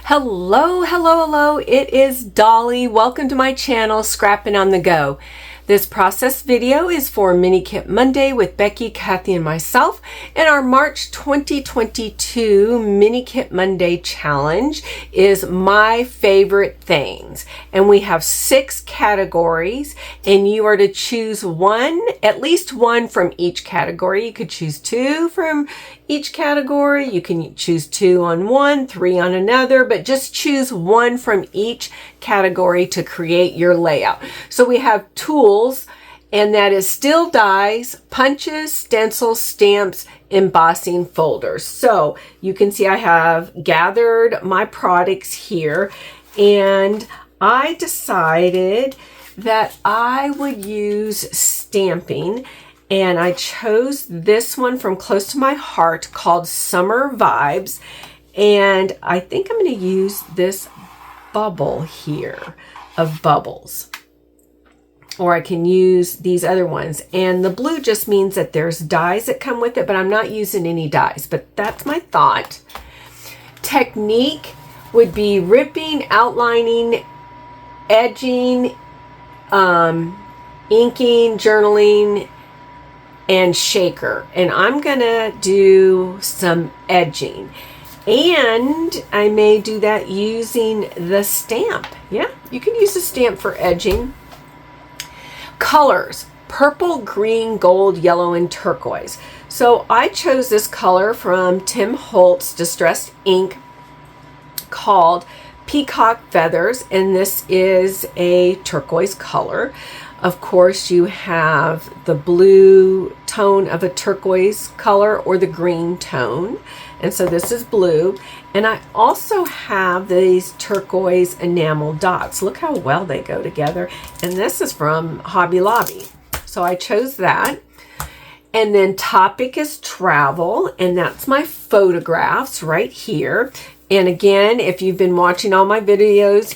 Hello, hello, hello. It is Dolly. Welcome to my channel, Scrapping on the Go. This process video is for Mini Kit Monday with Becky, Kathy, and myself. And our March 2022 Mini Kit Monday challenge is my favorite things. And we have 6 categories, and you are to choose one, at least one from each category. You could choose 2 from each category. You can choose 2 on one, 3 on another, but just choose one from each category to create your layout. So we have tools, and that is still dies, punches, stencils, stamps, embossing folders. So you can see I have gathered my products here, and I decided that I would use stamping. And I chose this one from close to my heart called Summer Vibes. And I think I'm going to use this bubble here of bubbles. Or I can use these other ones. And the blue just means that there's dies that come with it, but I'm not using any dies. But that's my thought. Technique would be ripping, outlining, edging, inking, journaling, and shaker. And I'm gonna do some edging, and I may do that using the stamp. Yeah, you can use a stamp for edging. Colors: purple, green, gold, yellow, and turquoise. So I chose this color from Tim Holtz Distressed Ink called Peacock Feathers, and this is a turquoise color. Of course, you have the blue tone of a turquoise color or the green tone. And so this is blue. And I also have these turquoise enamel dots. Look how well they go together. And this is from Hobby Lobby. So I chose that. And then topic is travel. And that's my photographs right here. And again, if you've been watching all of my videos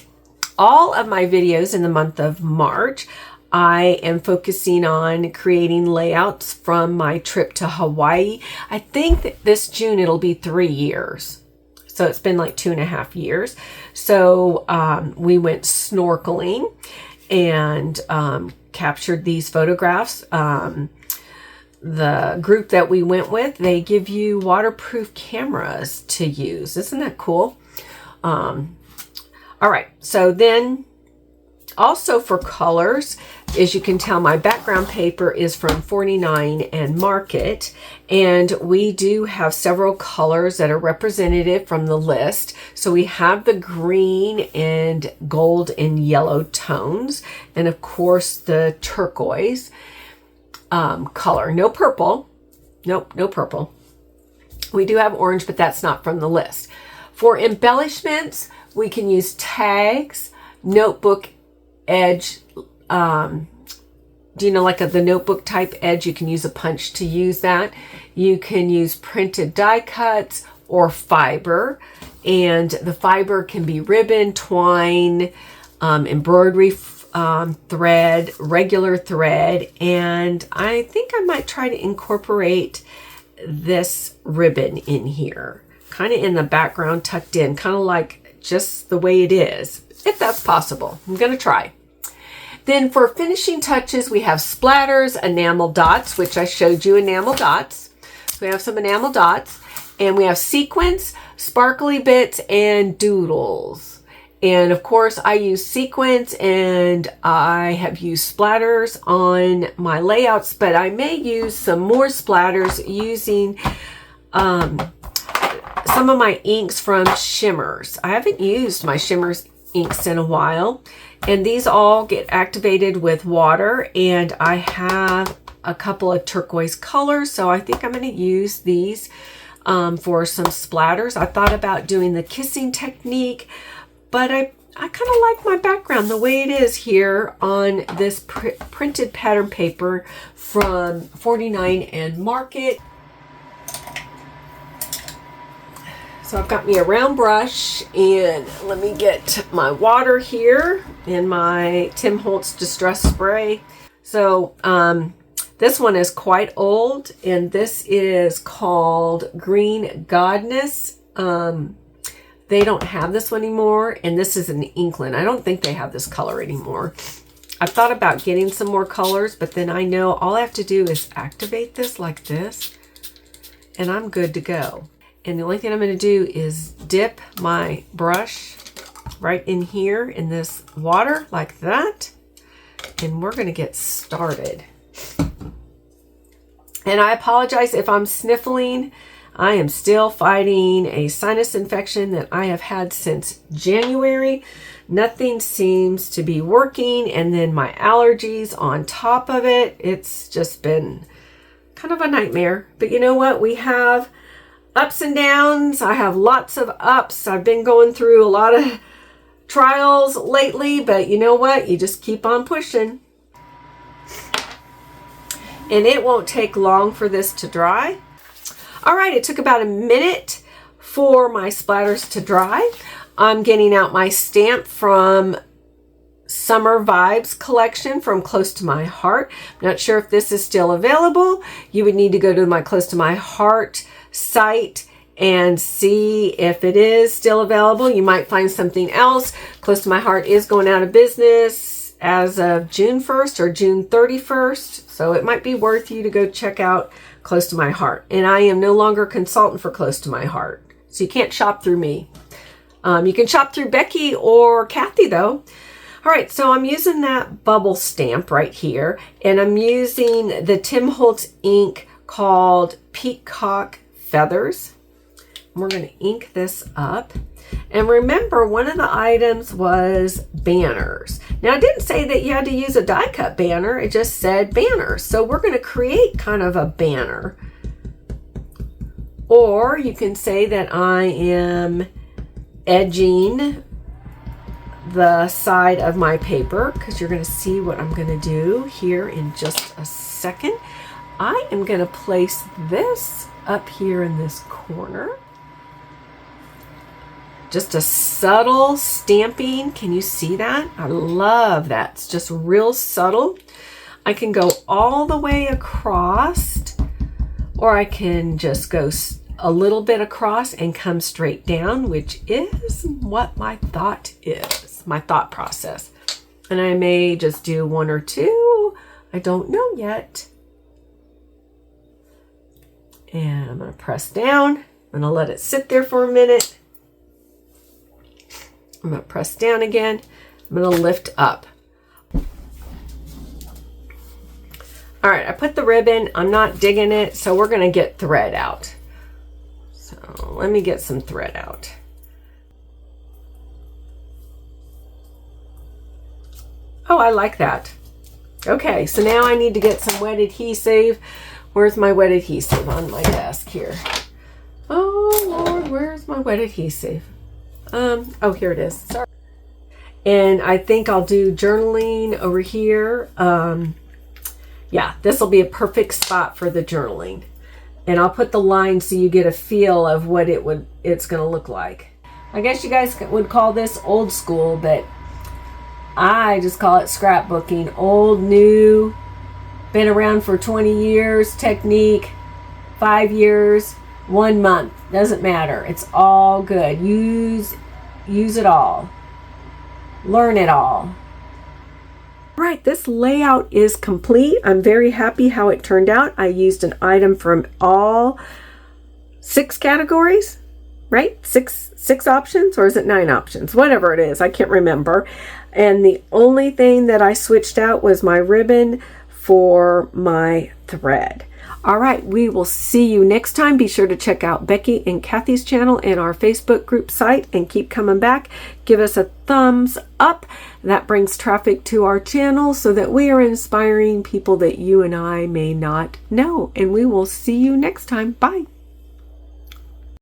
in the month of March, I am focusing on creating layouts from my trip to Hawaii. I think that this June it'll be 3 years. So it's been like 2.5 years. So we went snorkeling and captured these photographs. The group that we went with, they give you waterproof cameras to use. Isn't that cool? All right, so then also for colors, as you can tell, my background paper is from 49 and Market, and we do have several colors that are representative from the list. So we have the green and gold and yellow tones, and of course the turquoise color. No purple. Nope, no purple. We do have orange, but that's not from the list. For embellishments, we can use tags, notebook edge, like the notebook type edge. You can use a punch to use that. You can use printed die cuts or fiber, and the fiber can be ribbon, twine, embroidery thread, regular thread, and I think I might try to incorporate this ribbon in here, kind of in the background, tucked in, kind of like just the way it is, if that's possible. I'm going to try. Then for finishing touches, we have splatters, enamel dots, which I showed you enamel dots. So we have some enamel dots, and we have sequins, sparkly bits, and doodles. And of course, I use sequins, and I have used splatters on my layouts, but I may use some more splatters using some of my inks from Shimmers. I haven't used my Shimmers inks in a while, and these all get activated with water, and I have a couple of turquoise colors, so I think I'm going to use these for some splatters. I thought about doing the kissing technique, but I kind of like my background the way it is here on this printed pattern paper from 49 and Market. So I've got me a round brush, and let me get my water here and my Tim Holtz Distress Spray. So this one is quite old, and this is called Green Goddess. they don't have this one anymore, and this is an Inkland. I don't think they have this color anymore. I've thought about getting some more colors, but then I know all I have to do is activate this like this, and I'm good to go. And the only thing I'm going to do is dip my brush right in here in this water like that, and we're going to get started. And I apologize if I'm sniffling. I am still fighting a sinus infection that I have had since January. Nothing seems to be working, and then my allergies on top of it. It's just been kind of a nightmare. But you know what? We have ups and downs. I have lots of ups. I've been going through a lot of trials lately, but you know what? You just keep on pushing. And it won't take long for this to dry. All right, it took about a minute for my splatters to dry. I'm getting out my stamp from Summer Vibes collection from Close to My Heart. I'm not sure if this is still available. You would need to go to my Close to My Heart site and see if it is still available. You might find something else. Close to My Heart is going out of business as of June 1st or June 31st. So it might be worth you to go check out Close to My Heart. And I am no longer a consultant for Close to My Heart. So you can't shop through me. You can shop through Becky or Kathy though. All right, so I'm using that bubble stamp right here, and I'm using the Tim Holtz ink called Peacock Feathers. We're going to ink this up. And remember, one of the items was banners. Now, I didn't say that you had to use a die cut banner. It just said banners. So we're going to create kind of a banner. Or you can say that I am edging the side of my paper, because you're going to see what I'm going to do here in just a second. I am going to place this up here in this corner. Just a subtle stamping. Can you see that? I love that. It's just real subtle. I can go all the way across, or I can just go a little bit across and come straight down, which is what my thought is, my thought process. And I may just do one or two. I don't know yet. And I'm going to press down. I'm going to let it sit there for a minute. I'm going to press down again. I'm going to lift up. All right, I put the ribbon. I'm not digging it, so we're going to get thread out. So let me get some thread out. Oh, I like that. Okay, so now I need to get some wet adhesive. Where's my wet adhesive? On my desk here. Oh Lord, where's my wet adhesive? Oh, here it is. Sorry. And I think I'll do journaling over here. Yeah, this will be a perfect spot for the journaling. And I'll put the line so you get a feel of what it's going to look like. I guess you guys would call this old school, but I just call it scrapbooking. Old, new, been around for 20 years, technique, 5 years, 1 month. Doesn't matter. It's all good. Use it all. Learn it all. Right, this layout is complete. I'm very happy how it turned out. I used an item from all 6 categories, right? Six options, or is it 9 options? Whatever it is, I can't remember. And the only thing that I switched out was my ribbon for my thread. All right, we will see you next time. Be sure to check out Becky and Kathy's channel and our Facebook group site, and keep coming back. Give us a thumbs up. That brings traffic to our channel so that we are inspiring people that you and I may not know. And we will see you next time. Bye.